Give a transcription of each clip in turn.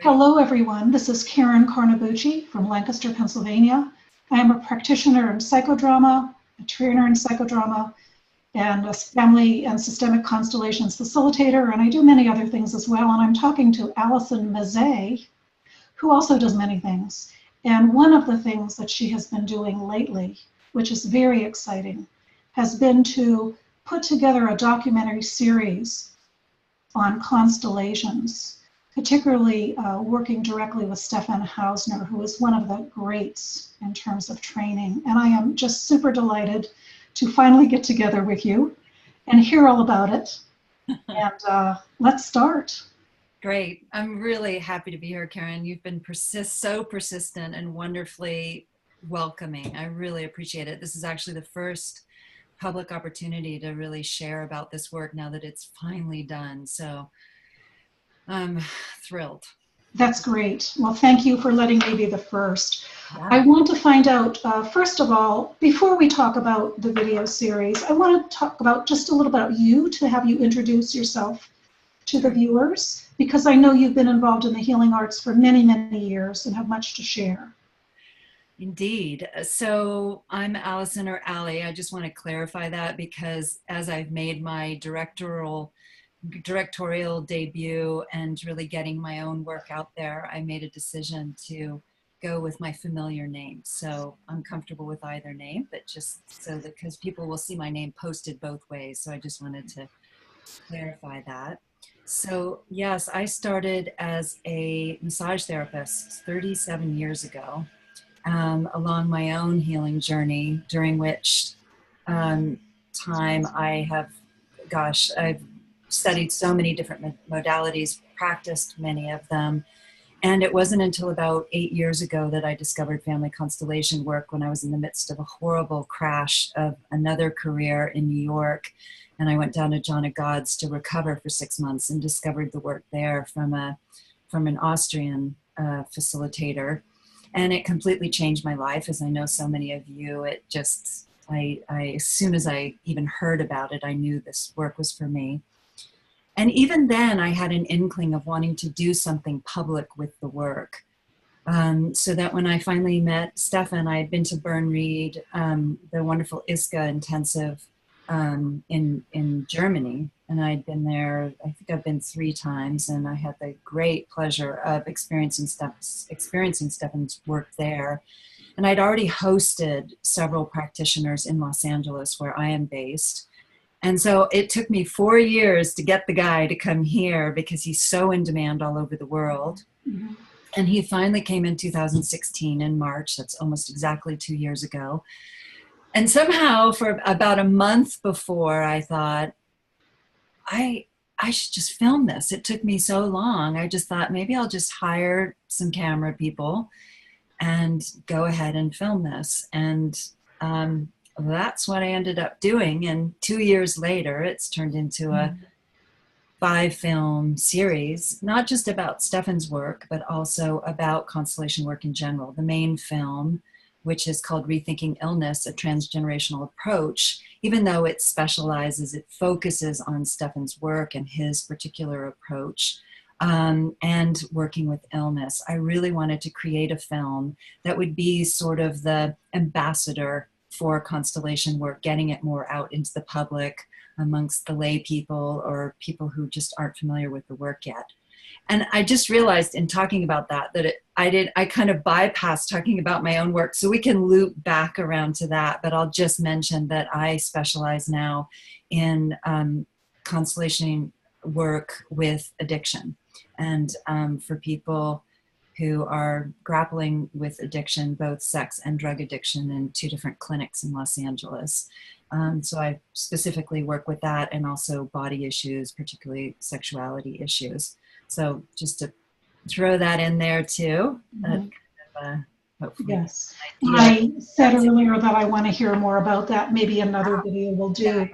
Hello, everyone. This is Karen Carnabucci from Lancaster, Pennsylvania. I am a practitioner in psychodrama, a trainer in psychodrama, and a family and systemic constellations facilitator, and I do many other things as well. And I'm talking to Ali Mezey, who also does many things. And one of the things that she has been doing lately, which is very exciting, has been to put together a documentary series on constellations, particularly working directly with Stefan Hausner, who is one of the greats in terms of training. And I am just super delighted to finally get together with you and hear all about it. And let's start. Great. I'm really happy to be here, Karen. You've been so persistent and wonderfully welcoming. I really appreciate it. This is actually the first public opportunity to really share about this work now that it's finally done. So I'm thrilled. That's great. Well, thank you for letting me be the first. Yeah. I want to find out, first of all, before we talk about the video series, I want to talk about just a little bit about you, to have you introduce yourself to the viewers, because I know you've been involved in the healing arts for many, many years and have much to share. Indeed. So I'm Allison, or Ali. I just want to clarify that, because as I've made my directorial debut and really getting my own work out there, I made a decision to go with my familiar name. So I'm comfortable with either name, but just so that, because people will see my name posted both ways. So I just wanted to clarify that. So yes, I started as a massage therapist 37 years ago, along my own healing journey, during which time I've studied so many different modalities, practiced many of them. And it wasn't until about 8 years ago that I discovered family constellation work, when I was in the midst of a horrible crash of another career in New York. And I went down to John of God's to recover for 6 months, and discovered the work there from an Austrian facilitator. And it completely changed my life, as I know so many of you. It just, as soon as I even heard about it, I knew this work was for me. And even then, I had an inkling of wanting to do something public with the work. So that when I finally met Stefan, I had been to Bern Reed, the wonderful ISKA intensive in Germany. And I'd been there, I think I've been 3 times, and I had the great pleasure of experiencing Stefan's work there. And I'd already hosted several practitioners in Los Angeles, where I am based. And so it took me 4 years to get the guy to come here, because he's so in demand all over the world. Mm-hmm. And he finally came in 2016 in March. That's almost exactly 2 years ago. And somehow, for about a month before, I thought, I should just film this. It took me so long. I just thought, maybe I'll just hire some camera people and go ahead and film this. And that's what I ended up doing. And 2 years later, it's turned into a 5-film series, not just about Stefan's work, but also about constellation work in general. The main film, which is called Rethinking Illness, a Transgenerational Approach, even though it specializes, it focuses on Stefan's work and his particular approach, and working with illness. I really wanted to create a film that would be sort of the ambassador for constellation work, getting it more out into the public, amongst the lay people or people who just aren't familiar with the work yet. And I just realized in talking about that, I kind of bypassed talking about my own work. So we can loop back around to that, but I'll just mention that I specialize now in constellation work with addiction, and for people who are grappling with addiction, both sex and drug addiction, in 2 different clinics in Los Angeles. So I specifically work with that, and also body issues, particularly sexuality issues. So just to throw that in there too. Hopefully. Yes. I said earlier that I want to hear more about that. Maybe another video will do.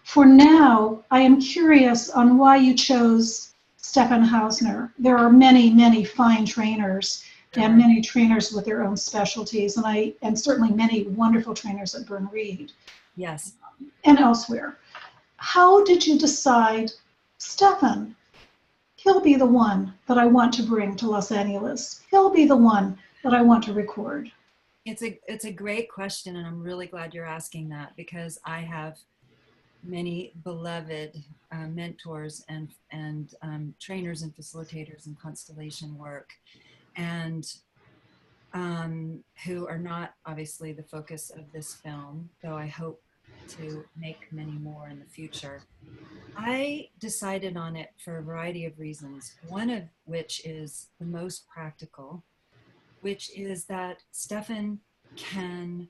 For now, I am curious on why you chose Stefan Hausner. There are many, many fine trainers, and many trainers with their own specialties, and certainly many wonderful trainers at Bern Reed. Yes. And elsewhere. How did you decide, Stefan, he'll be the one that I want to bring to Los Angeles. He'll be the one that I want to record. It's a great question, and I'm really glad you're asking that, because I have many beloved mentors and trainers and facilitators in constellation work, and who are not obviously the focus of this film, though I hope to make many more in the future. I decided on it for a variety of reasons, one of which is the most practical, which is that Stephan can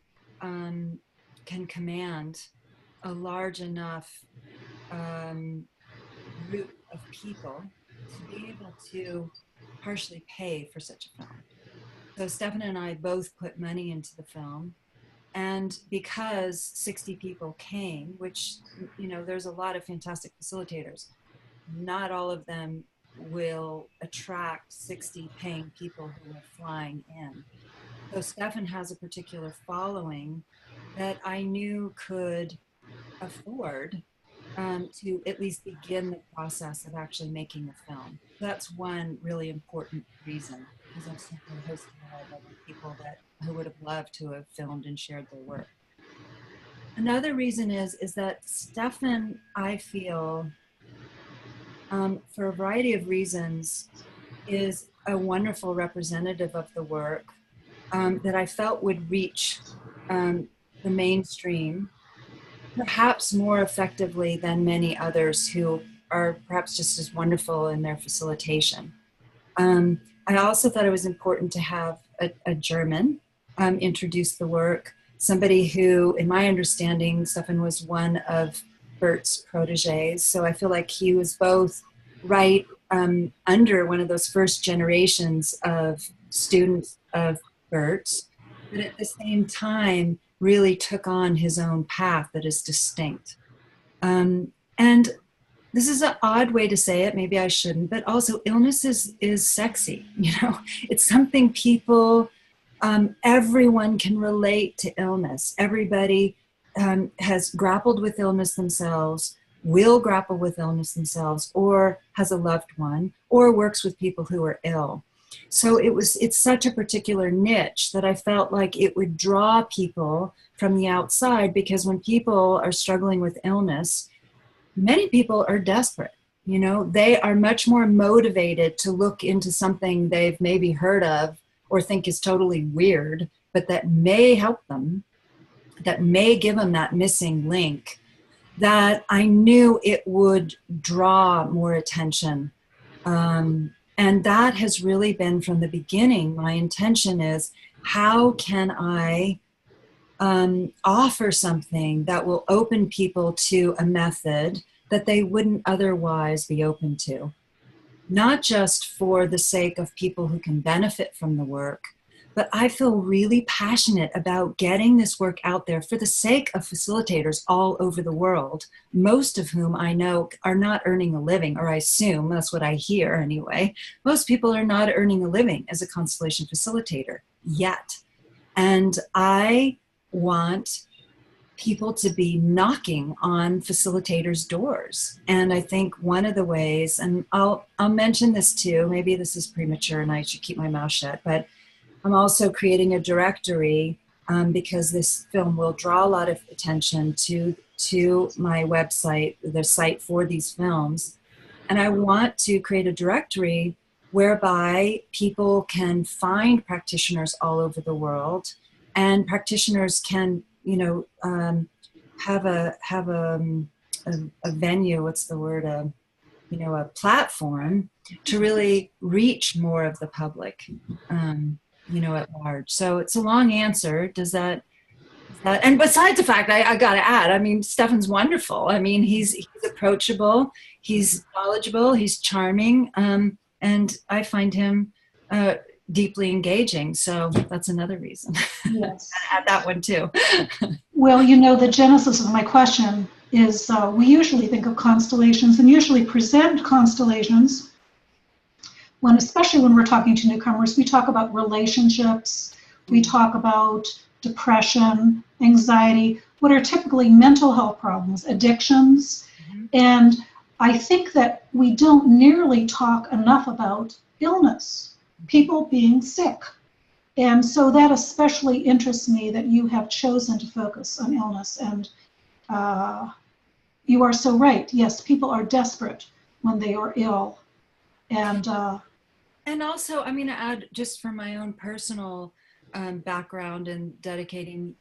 command a large enough group of people to be able to partially pay for such a film. So Stephan and I both put money into the film, and because 60 people came, which, you know, there's a lot of fantastic facilitators, not all of them will attract 60 paying people who are flying in. So Stephan has a particular following that I knew could afford to at least begin the process of actually making the film. That's one really important reason, because I've simply hosted a lot of other people who would have loved to have filmed and shared their work. Another reason is that Stephan, I feel, for a variety of reasons, is a wonderful representative of the work that I felt would reach the mainstream perhaps more effectively than many others who are perhaps just as wonderful in their facilitation. I also thought it was important to have a German introduce the work, somebody who, in my understanding, Stephan was one of Bert's proteges. So I feel like he was both right under one of those first generations of students of Bert's, but at the same time really took on his own path that is distinct. And this is an odd way to say it, maybe I shouldn't, but also illness is sexy, you know? It's something people, everyone can relate to illness. Everybody has grappled with illness themselves, will grapple with illness themselves, or has a loved one, or works with people who are ill. So it's such a particular niche that I felt like it would draw people from the outside, because when people are struggling with illness, many people are desperate. You know, they are much more motivated to look into something they've maybe heard of or think is totally weird, but that may help them, that may give them that missing link, that I knew it would draw more attention. And that has really been from the beginning. My intention is, how can I offer something that will open people to a method that they wouldn't otherwise be open to? Not just for the sake of people who can benefit from the work, but I feel really passionate about getting this work out there for the sake of facilitators all over the world, most of whom I know are not earning a living, or I assume, that's what I hear anyway. Most people are not earning a living as a Constellation facilitator yet. And I want people to be knocking on facilitators' doors. And I think one of the ways, and I'll mention this too, maybe this is premature and I should keep my mouth shut, but I'm also creating a directory because this film will draw a lot of attention to my website, the site for these films. And I want to create a directory whereby people can find practitioners all over the world, and practitioners can, you know, have a venue, what's the word, a platform to really reach more of the public. You know, at large. So it's a long answer. Does that and besides the fact, I got to add, I mean, Stephan's wonderful. I mean, he's approachable, he's knowledgeable, he's charming, and I find him deeply engaging. So that's another reason. Yes. Add that one too. Well, you know, the genesis of my question is we usually think of constellations and usually present constellations especially when we're talking to newcomers, we talk about relationships, we talk about depression, anxiety, what are typically mental health problems, addictions. Mm-hmm. And I think that we don't nearly talk enough about illness, people being sick. And so that especially interests me that you have chosen to focus on illness. And you are so right. Yes, people are desperate when they are ill. And also, I'm going to add, just from my own personal background and dedicating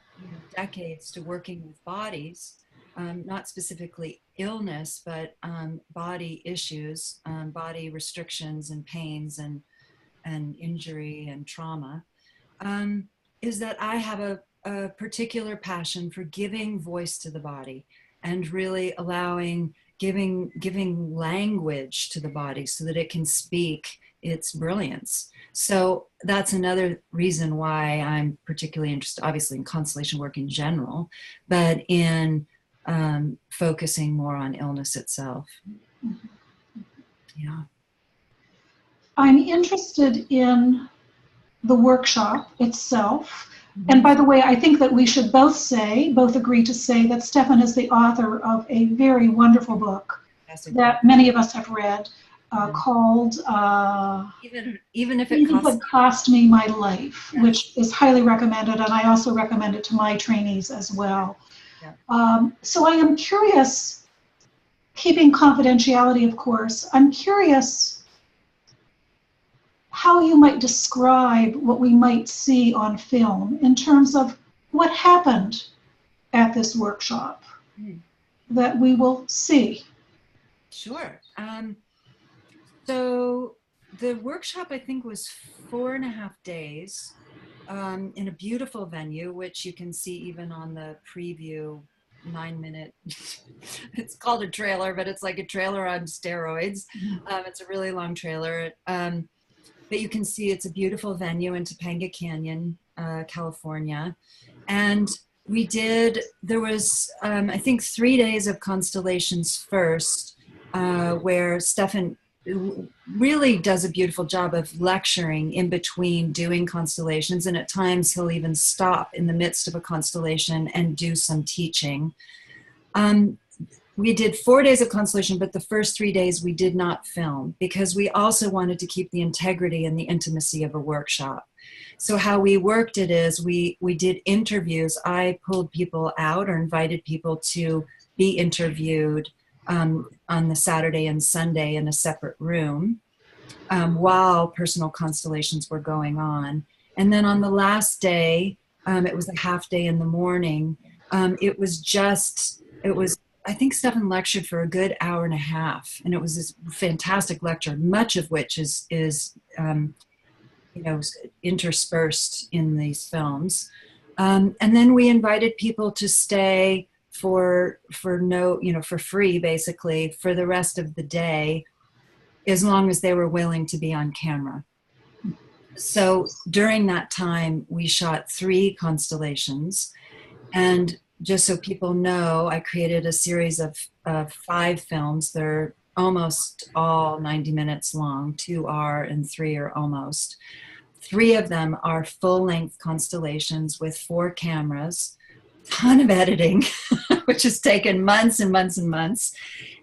decades to working with bodies, not specifically illness, but body issues, body restrictions and pains and injury and trauma, is that I have a particular passion for giving voice to the body and really giving language to the body so that it can speak its brilliance. So that's another reason why I'm particularly interested, obviously, in constellation work in general, but in focusing more on illness itself. Yeah. I'm interested in the workshop itself. And by the way, I think that we should both agree to say that Stephan is the author of a very wonderful book that many of us have read called Even If It Cost Me My Life, yes, which is highly recommended, and I also recommend it to my trainees as well. Yeah. So I am curious, keeping confidentiality, of course, I'm curious how you might describe what we might see on film in terms of what happened at this workshop that we will see. Sure. So the workshop, I think, was 4.5 days in a beautiful venue, which you can see even on the preview 9-minute. It's called a trailer, but it's like a trailer on steroids. It's a really long trailer. But you can see it's a beautiful venue in Topanga Canyon, California. And there was, I think, 3 days of constellations first, where Stephan really does a beautiful job of lecturing in between doing constellations. And at times he'll even stop in the midst of a constellation and do some teaching. We did 4 days of constellation, but the first 3 days we did not film because we also wanted to keep the integrity and the intimacy of a workshop. So how we worked it is we did interviews. I pulled people out or invited people to be interviewed on the Saturday and Sunday in a separate room while personal constellations were going on. And then on the last day, it was a half day in the morning. I think Stephan lectured for a good hour and a half, and it was this fantastic lecture, much of which is interspersed in these films. And then we invited people to stay for free, basically, for the rest of the day, as long as they were willing to be on camera. So during that time, we shot 3 constellations, and just so people know, I created a series of 5 films. They're almost all 90 minutes long. 2 are and 3 are almost. 3 of them are full-length constellations with 4 cameras, ton of editing, which has taken months and months and months,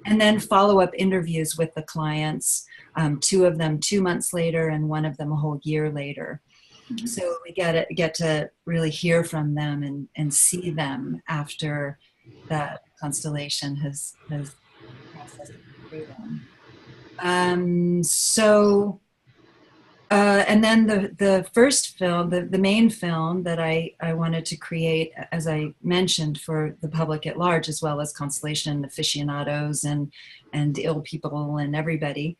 and then follow-up interviews with the clients, 2 of them 2 months later and 1 of them a whole year later. So we get to really hear from them and see them after that constellation has processed through them. And then the first film, the main film that I wanted to create, as I mentioned, for the public at large, as well as constellation aficionados and ill people and everybody,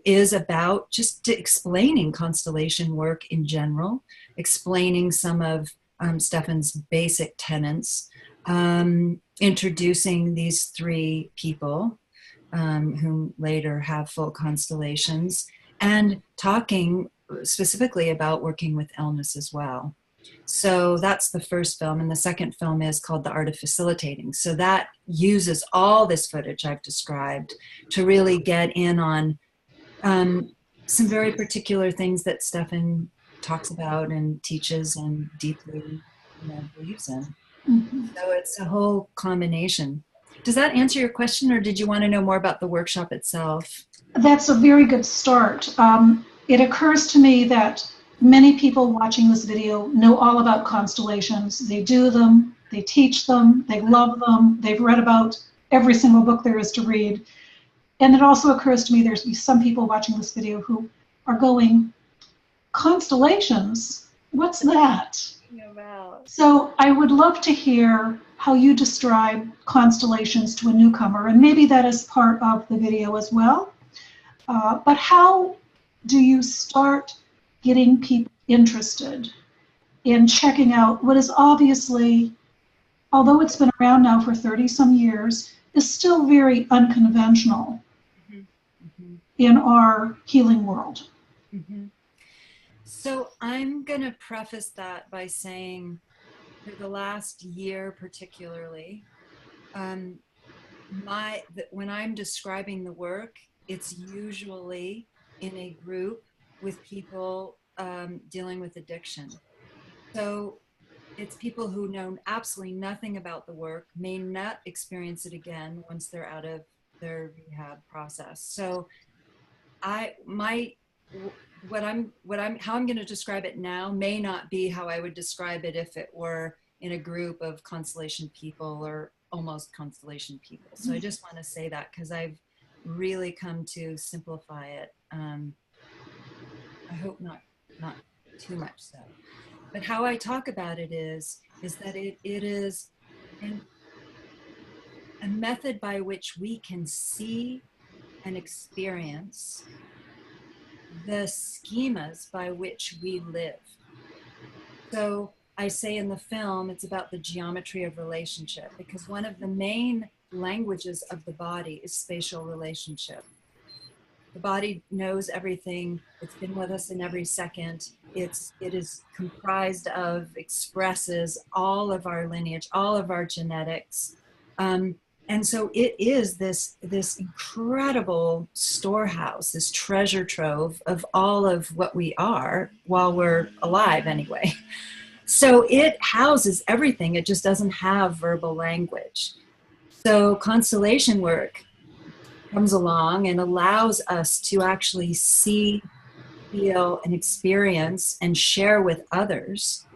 is about just explaining constellation work in general, explaining some of Stephan's basic tenets, introducing these 3 people who later have full constellations, and talking specifically about working with illness as well. So that's the first film. And the second film is called The Art of Facilitating. So that uses all this footage I've described to really get in on some very particular things that Stephan talks about and teaches and deeply believes in. So it's a whole combination. Does that answer your question, or did you want to know more about the workshop itself? That's a very good start. It occurs to me that many people watching this video know all about constellations. They do them, they teach them, they love them, they've read about every single book there is to read. And it also occurs to me there's some people watching this video who are going, constellations? What's that? So I would love to hear how you describe constellations to a newcomer, and maybe that is part of the video as well. But how do you start getting people interested in checking out what is obviously, although it's been around now for 30 some years, is still very unconventional in our healing world? So I'm going to preface that by saying, for the last year particularly, when I'm describing the work, it's usually in a group with people dealing with addiction. So it's people who know absolutely nothing about the work, may not experience it again once they're out of their rehab process. So how I'm going to describe it now may not be how I would describe it if it were in a group of Constellation people or almost Constellation people. So I just want to say that because I've really come to simplify it. I hope not too much so. But how I talk about it is that it is a method by which we can see and experience the schemas by which we live. So I say in the film, it's about the geometry of relationship, because one of the main languages of the body is spatial relationship. The body knows everything. It's been with us in every second. It is comprised of, expresses all of our lineage, all of our genetics. And so it is this incredible storehouse, this treasure trove of all of what we are while we're alive anyway. So it houses everything. It just doesn't have verbal language. So constellation work comes along and allows us to actually see, feel, and experience and share with others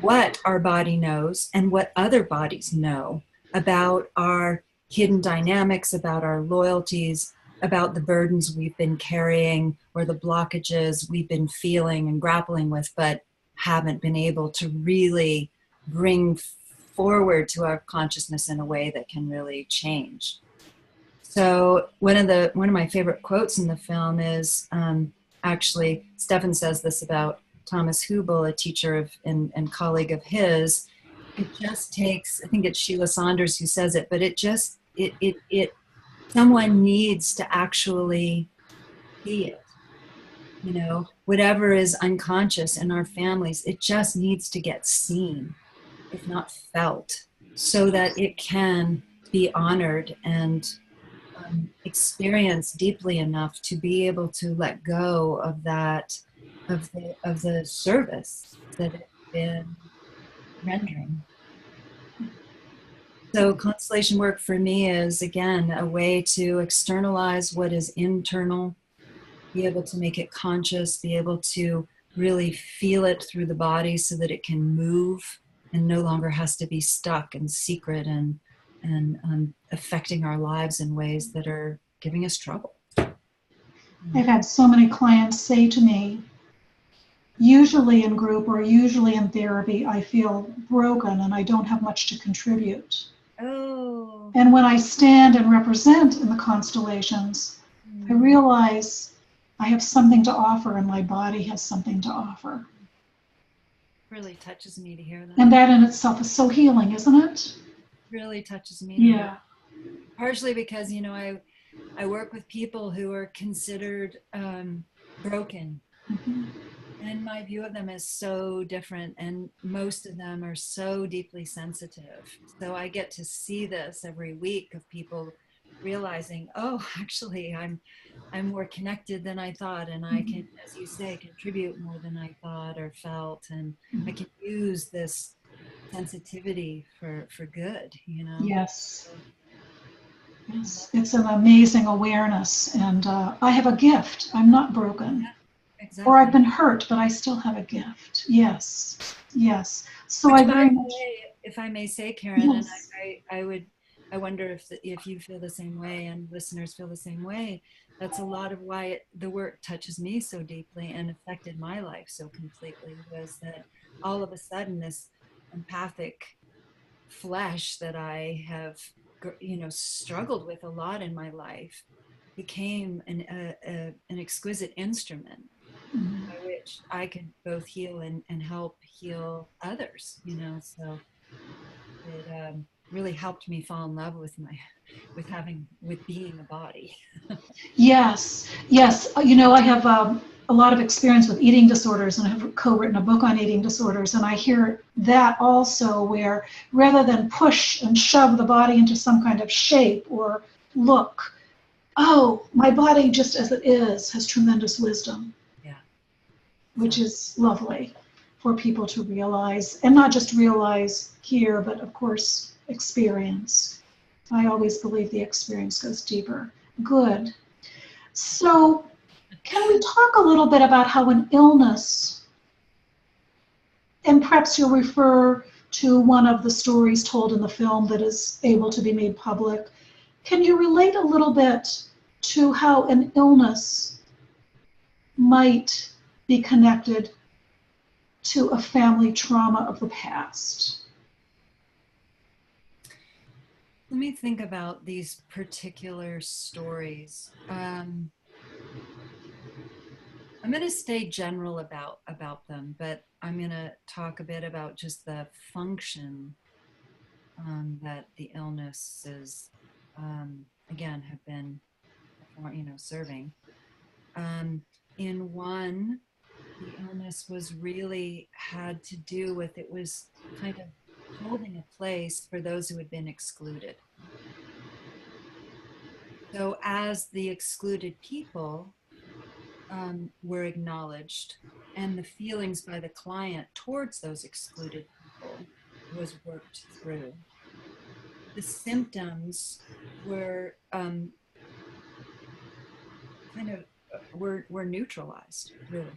what our body knows and what other bodies know about our hidden dynamics, about our loyalties, about the burdens we've been carrying or the blockages we've been feeling and grappling with, but haven't been able to really bring forward to our consciousness in a way that can really change. So one of my favorite quotes in the film is, actually, Stephan says this about Thomas Hubel, a teacher and colleague of his. It just takes, I think it's Sheila Saunders who says it, but someone needs to actually see it. You know, whatever is unconscious in our families, it just needs to get seen, if not felt, so that it can be honored and experienced deeply enough to be able to let go of that, of the service that it's been rendering. So constellation work for me is, again, a way to externalize what is internal, be able to make it conscious, be able to really feel it through the body so that it can move and no longer has to be stuck and secret and affecting our lives in ways that are giving us trouble. I've had so many clients say to me, usually in group or usually in therapy, I feel broken and I don't have much to contribute. Oh. And when I stand and represent in the constellations, I realize I have something to offer and my body has something to offer. Really touches me to hear that. And that in itself is so healing, isn't it? Really touches me. Yeah. Partially because, you know, I work with people who are considered broken. Mm-hmm. And my view of them is so different, and most of them are so deeply sensitive. So I get to see this every week of people realizing, oh, actually, I'm more connected than I thought, and I can, as you say, contribute more than I thought or felt, and I can use this sensitivity for good, you know? Yes. It's an amazing awareness, and I have a gift. I'm not broken. Yeah, exactly. Or I've been hurt, but I still have a gift. Yes, yes. So Which, I by very the much, way, if I may say, Karen, and yes. I wonder if you feel the same way and listeners feel the same way. That's a lot of why the work touches me so deeply and affected my life so completely, was that all of a sudden this empathic flesh that I have, struggled with a lot in my life became an exquisite instrument by which I could both heal and help heal others, so it really helped me fall in love with with being a body. Yes, yes. I have a lot of experience with eating disorders and have co-written a book on eating disorders. And I hear that also, where rather than push and shove the body into some kind of shape or look, oh, my body just as it is has tremendous wisdom, Yeah. which So, is lovely for people to realize, and not just realize here, but of course, experience. I always believe the experience goes deeper. Good. So, can we talk a little bit about how an illness, and perhaps you'll refer to one of the stories told in the film that is able to be made public. Can you relate a little bit to how an illness might be connected to a family trauma of the past? let me think about these particular stories. I'm going to stay general about them, but I'm going to talk a bit about just the function that the illnesses, again, have been, serving. In one, the illness was really had to do with, it was kind of holding a place for those who had been excluded. So as the excluded people were acknowledged, and the feelings by the client towards those excluded people was worked through, the symptoms were were neutralized, really.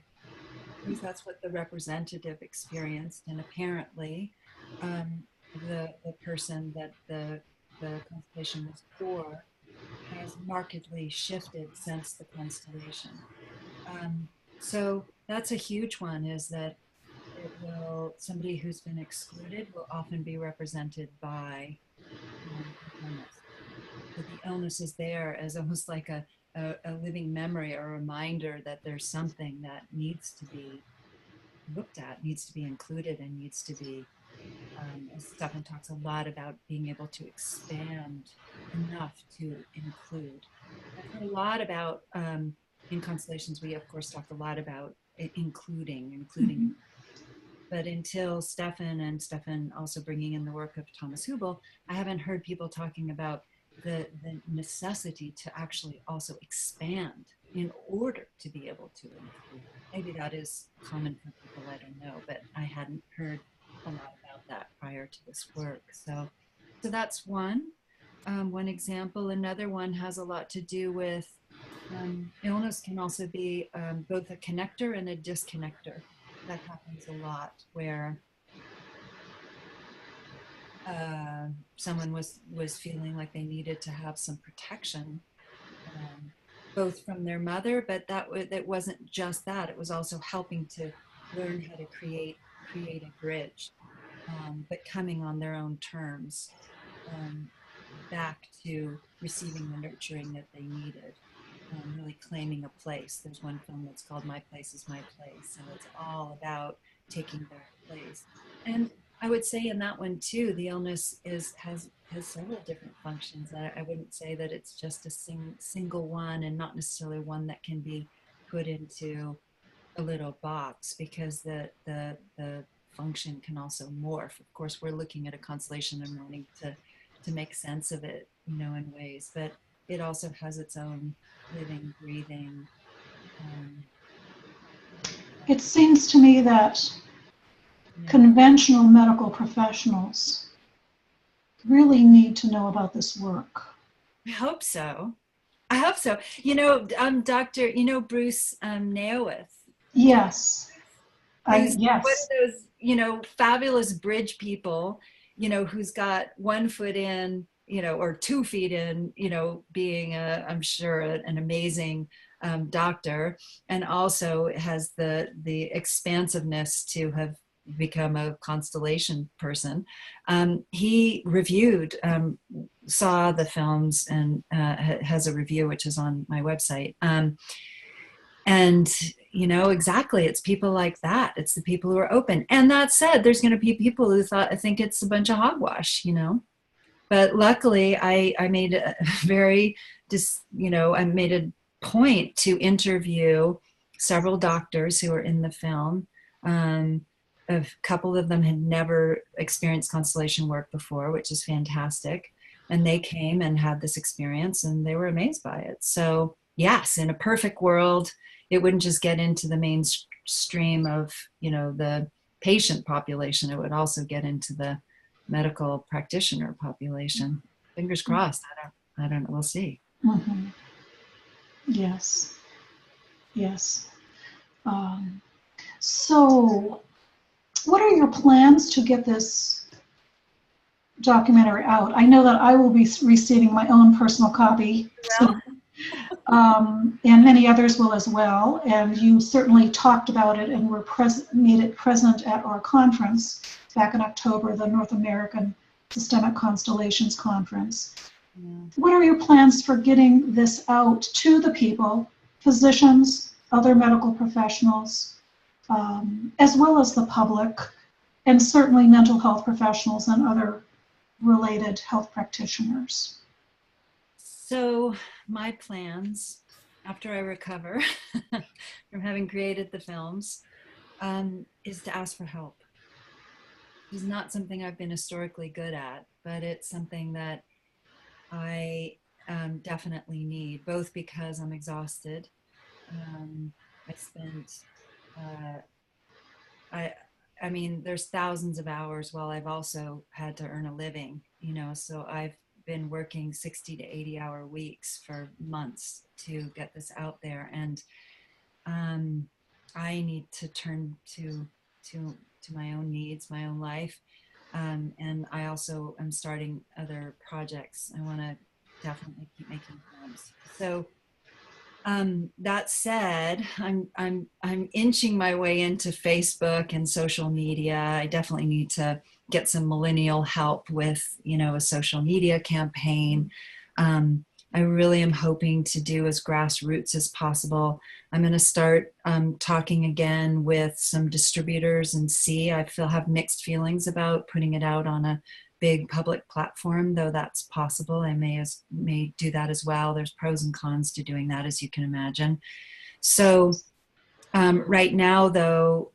At least that's what the representative experienced, and apparently the person that the constellation was for has markedly shifted since the constellation. So that's a huge one, is that somebody who's been excluded will often be represented by illness. So the illness is there as almost like a living memory, or a reminder that there's something that needs to be looked at, needs to be included, and needs to be, as Stephan talks a lot about, being able to expand enough to include. I've heard a lot about, in Constellations, we of course talk a lot about including. But until Stephan also bringing in the work of Thomas Hübl, I haven't heard people talking about the necessity to actually also expand in order to be able to include. Maybe that is common for people, I don't know, but I hadn't heard a lot about that prior to this work. So that's one example. Another one has a lot to do with illness can also be both a connector and a disconnector. That happens a lot, where someone was feeling like they needed to have some protection, both from their mother, but that wasn't just that. It was also helping to learn how to create a bridge, but coming on their own terms, back to receiving the nurturing that they needed. Really claiming a place. There's one film that's called My Place is My Place, and it's all about taking their place. And I would say in that one too, the illness has several different functions. I wouldn't say that it's just a single one, and not necessarily one that can be put into a little box, because the function can also morph. Of course, we're looking at a constellation and wanting to make sense of it, in ways, but it also has its own living, breathing. It seems to me that conventional medical professionals really need to know about this work. I hope so. I hope so. You know, Dr. You know, Bruce Naowith. Yes. Who's one Yes. of those, you know, fabulous bridge people, you know, who's got 1 foot in, you know, or 2 feet in, you know, being I'm sure an amazing doctor, and also has the expansiveness to have become a constellation person. He reviewed, saw the films, and has a review which is on my website. And you know, exactly, it's people like that. It's the people who are open. And that said, there's going to be people who think it's a bunch of hogwash, you know. But luckily, I made a very, you know, I made a point to interview several doctors who were in the film. A couple of them had never experienced constellation work before, which is fantastic. And they came and had this experience, and they were amazed by it. So yes, in a perfect world, it wouldn't just get into the mainstream of, you know, the patient population. It would also get into the medical practitioner population. Fingers crossed. I don't know. We'll see. Mm-hmm. Yes. Yes. So what are your plans to get this documentary out? I know that I will be receiving my own personal copy. Well, and many others will as well. And you certainly talked about it and were made it present at our conference back in October, the North American Systemic Constellations Conference. yeah. What are your plans for getting this out to the people, physicians, other medical professionals, as well as the public, and certainly mental health professionals and other related health practitioners? So my plans after I recover from having created the films is to ask for help. It's not something I've been historically good at, but it's something that I definitely need, both because I'm exhausted. I spent, I mean, there's thousands of hours while I've also had to earn a living, you know, so I've been working 60 to 80 hour weeks for months to get this out there. And I need to turn to my own needs, my own life. And I also am starting other projects. I want to definitely keep making films. So that said, I'm inching my way into Facebook and social media. I definitely need to get some millennial help with, you know, a social media campaign. I really am hoping to do as grassroots as possible. I'm going to start talking again with some distributors and see. I have mixed feelings about putting it out on a big public platform, though that's possible. I may do that as well. There's pros and cons to doing that, as you can imagine. So right now, though,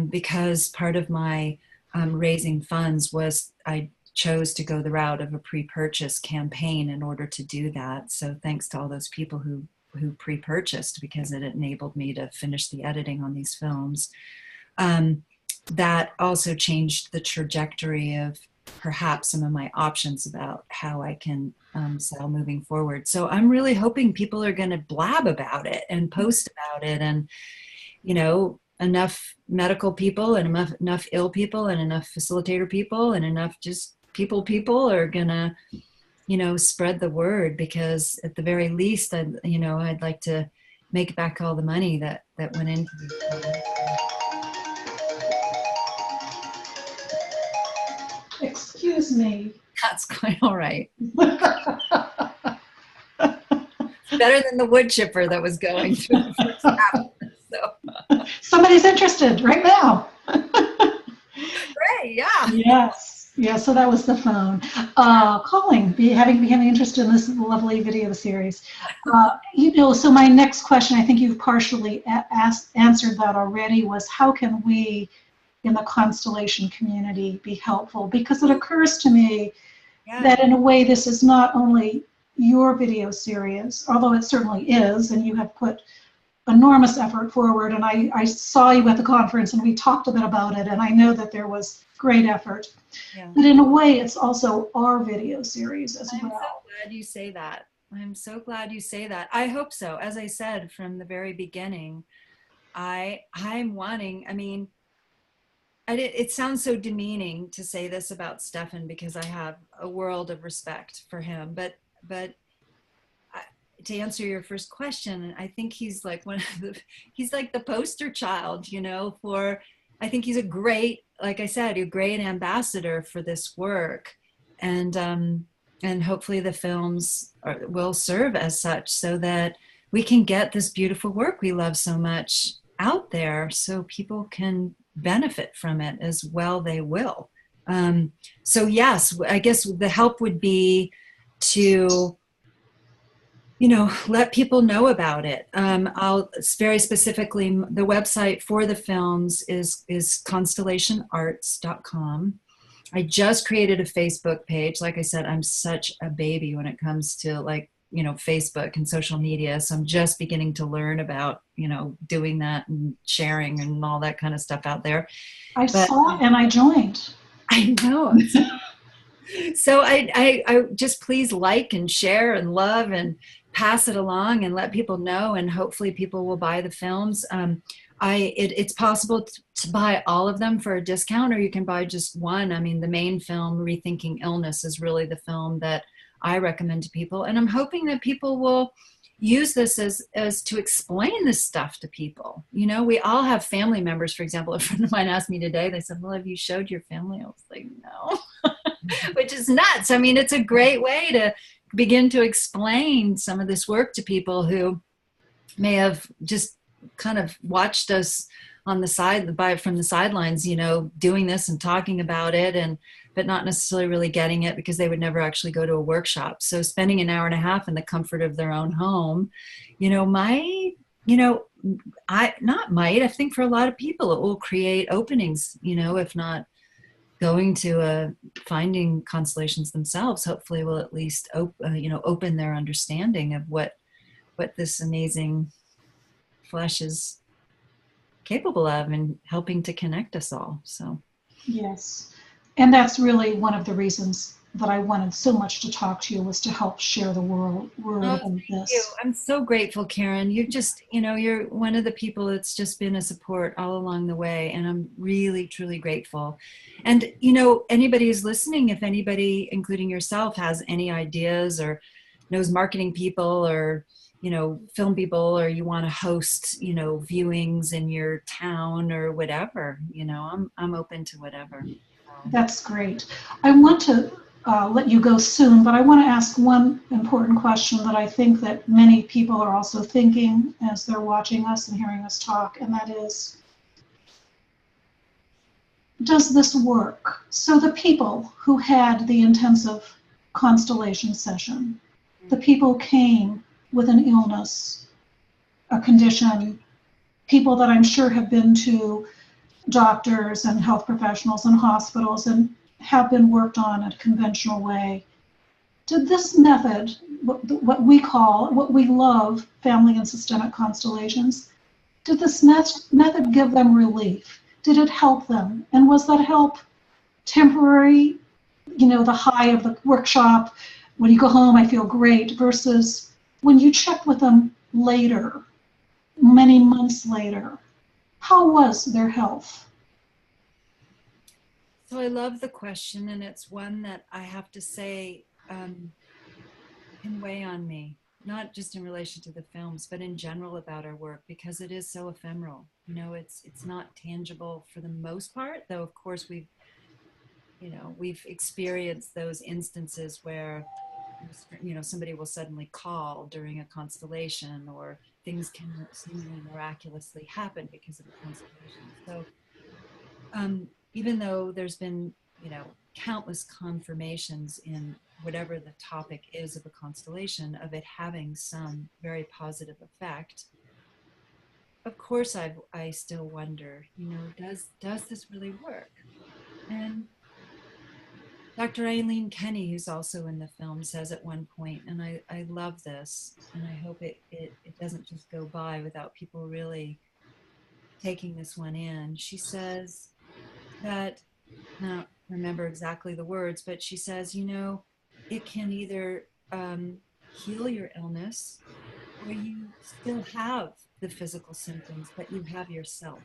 because part of my raising funds was I chose to go the route of a pre-purchase campaign in order to do that. So thanks to all those people who pre-purchased, because it enabled me to finish the editing on these films. That also changed the trajectory of perhaps some of my options about how I can sell moving forward. So I'm really hoping people are going to blab about it and post about it, and, you know, enough medical people and enough ill people and enough facilitator people and enough just people are going to, you know, spread the word, because at the very least, I'd like to make back all the money that went into this. Excuse me. That's quite all right. Better than the wood chipper that was going through the first half. So. Somebody's interested right now. Great, yeah. Yes. Yeah, so that was the phone. Calling, having interest in this lovely video series. You know, so my next question, I think you've partially answered that already, was how can we in the constellation community be helpful? Because it occurs to me that in a way this is not only your video series, although it certainly is, and you have put enormous effort forward, and I saw you at the conference and we talked a bit about it, and I know that there was great effort. Yeah. But in a way it's also our video series as well. I'm so glad you say that. I'm so glad you say that. I hope so. As I said from the very beginning, I'm wanting, I mean, it sounds so demeaning to say this about Stefan because I have a world of respect for him, but to answer your first question, I think he's like he's like the poster child, you know, I think he's a great, like I said, a great ambassador for this work. And hopefully the films will serve as such so that we can get this beautiful work we love so much out there so people can benefit from it as well they will. So yes, I guess the help would be to, you know, let people know about it. I'll very specifically, the website for the films is constellationarts.com. I just created a Facebook page. Like I said, I'm such a baby when it comes to, like, you know, Facebook and social media. So I'm just beginning to learn about, you know, doing that and sharing and all that kind of stuff out there. I saw and I joined. I know. So I just please like and share and love and pass it along and let people know, and hopefully people will buy the films. It's possible to buy all of them for a discount, or you can buy just one. I mean, the main film, Rethinking Illness, is really the film that I recommend to people. And I'm hoping that people will use this as to explain this stuff to people. You know, we all have family members. For example, a friend of mine asked me today, they said, well, have you showed your family? I was like, no, which is nuts. I mean, it's a great way to begin to explain some of this work to people who may have just kind of watched us on the side from the sidelines, you know, doing this and talking about it, but not necessarily really getting it because they would never actually go to a workshop. So spending an hour and a half in the comfort of their own home, you know, I think for a lot of people it will create openings, you know, if not going to finding constellations themselves, hopefully will at least open their understanding of what this amazing flesh is capable of and helping to connect us all. So yes, and that's really one of the reasons that I wanted so much to talk to you, was to help share the word about this. You. I'm so grateful, Karen. You just, you know, you're one of the people that's just been a support all along the way, and I'm really, truly grateful. And, you know, anybody who's listening, if anybody, including yourself, has any ideas or knows marketing people or, you know, film people, or you want to host, you know, viewings in your town or whatever, you know, I'm open to whatever. That's great. I want to let you go soon, but I want to ask one important question that I think that many people are also thinking as they're watching us and hearing us talk, and that is, does this work? So the people who had the intensive constellation session, the people came with an illness, a condition, people that I'm sure have been to doctors and health professionals and hospitals and have been worked on in a conventional way. Did this method, what we love, family and systemic constellations, did this method give them relief? Did it help them? And was that help temporary, you know, the high of the workshop, when you go home, I feel great, versus when you checked with them later, many months later, how was their health? So I love the question, and it's one that I have to say can weigh on me, not just in relation to the films, but in general about our work, because it is so ephemeral. You know, it's not tangible for the most part, though of course we've experienced those instances where, you know, somebody will suddenly call during a constellation, or things can seemingly miraculously happen because of a constellation. So even though there's been, you know, countless confirmations in whatever the topic is of a constellation of it having some very positive effect, of course I still wonder, you know, does this really work? And Dr. Eileen Kenny, who's also in the film, says at one point, and I love this, and I hope it doesn't just go by without people really taking this one in. She says that, I don't remember exactly the words, but she says, you know, it can either heal your illness, or you still have the physical symptoms, but you have yourself.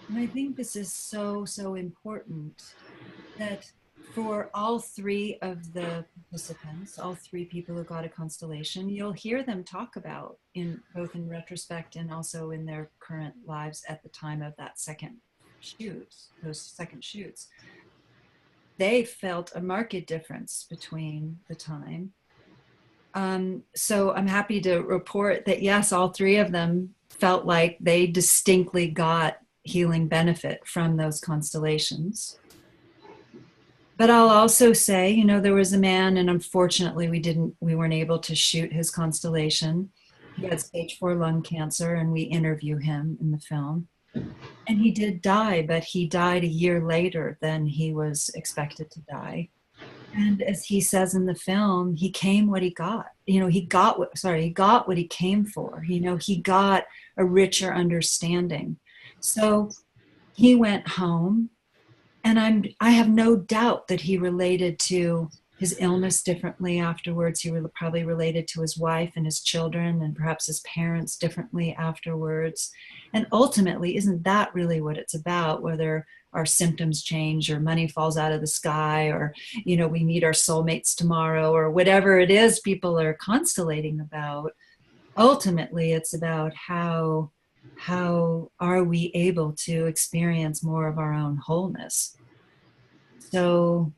And I think this is so, so important that for all three of the participants, all three people who got a constellation, you'll hear them talk about in both in retrospect and also in their current lives at the time of that second shoot, those second shoots. They felt a marked difference between the time. So I'm happy to report that yes, all three of them felt like they distinctly got healing benefit from those constellations. But I'll also say, you know, there was a man, and unfortunately we weren't able to shoot his constellation. He had stage 4 lung cancer, and we interview him in the film. And he did die, but he died a year later than he was expected to die. And as he says in the film, he came what he got. You know, he got what he came for. You know, he got a richer understanding. So he went home, and I have no doubt that he related to his illness differently afterwards. He probably related to his wife and his children and perhaps his parents differently afterwards. And ultimately, isn't that really what it's about? Whether our symptoms change or money falls out of the sky or, you know, we meet our soulmates tomorrow or whatever it is people are constellating about. Ultimately, it's about how are we able to experience more of our own wholeness. So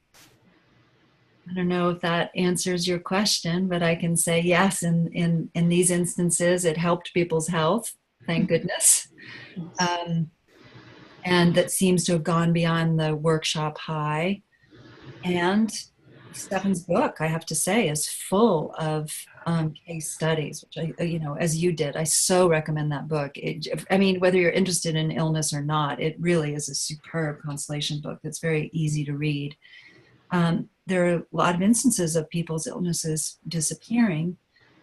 I don't know if that answers your question, but I can say yes, in these instances, it helped people's health, thank goodness. And that seems to have gone beyond the workshop high. And Stephan's book, I have to say, is full of case studies, which I, you know, as you did, I so recommend that book. I mean, whether you're interested in illness or not, it really is a superb constellation book that's very easy to read. There are a lot of instances of people's illnesses disappearing.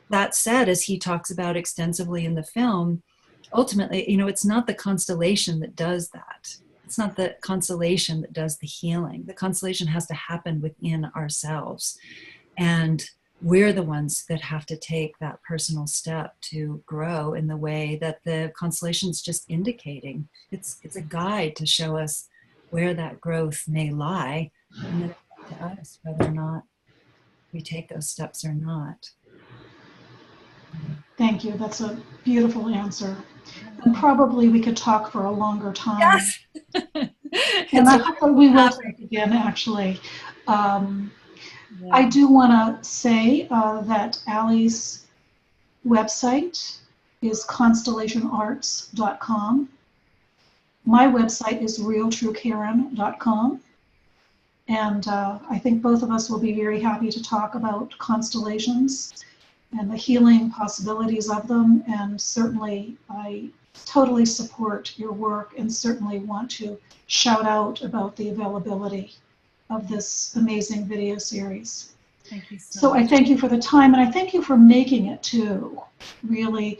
That said, as he talks about extensively in the film, ultimately, you know, it's not the constellation that does that. It's not the constellation that does the healing. The constellation has to happen within ourselves. And we're the ones that have to take that personal step to grow in the way that the constellation's just indicating. It's a guide to show us where that growth may lie, and then it's up to us whether or not we take those steps or not. Thank you. That's a beautiful answer. And probably we could talk for a longer time. Yes. And I hope that we will talk again, actually. I do want to say that Ali's website is constellationarts.com. My website is realtruekaren.com. And I think both of us will be very happy to talk about constellations and the healing possibilities of them. And certainly I totally support your work and certainly want to shout out about the availability of this amazing video series. Thank you so much. I thank you for the time, and I thank you for making it too. Really,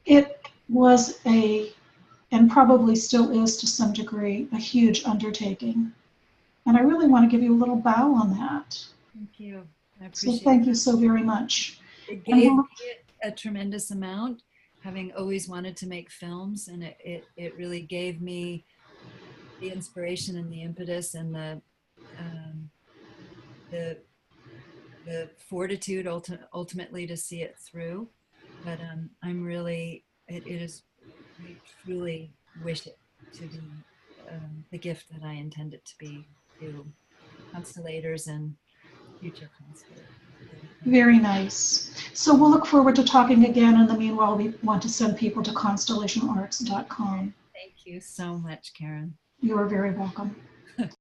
it was and probably still is to some degree, a huge undertaking. And I really want to give you a little bow on that. Thank you. I appreciate So thank you so very much. It gave me a tremendous amount, having always wanted to make films, and it really gave me the inspiration and the impetus and the fortitude ultimately to see it through. But I'm really, I truly wish it to be the gift that I intend it to be to constellators and future constellators. Very nice. So we'll look forward to talking again. In the meanwhile, we want to send people to constellationarts.com. Thank you so much, Karen. You are very welcome.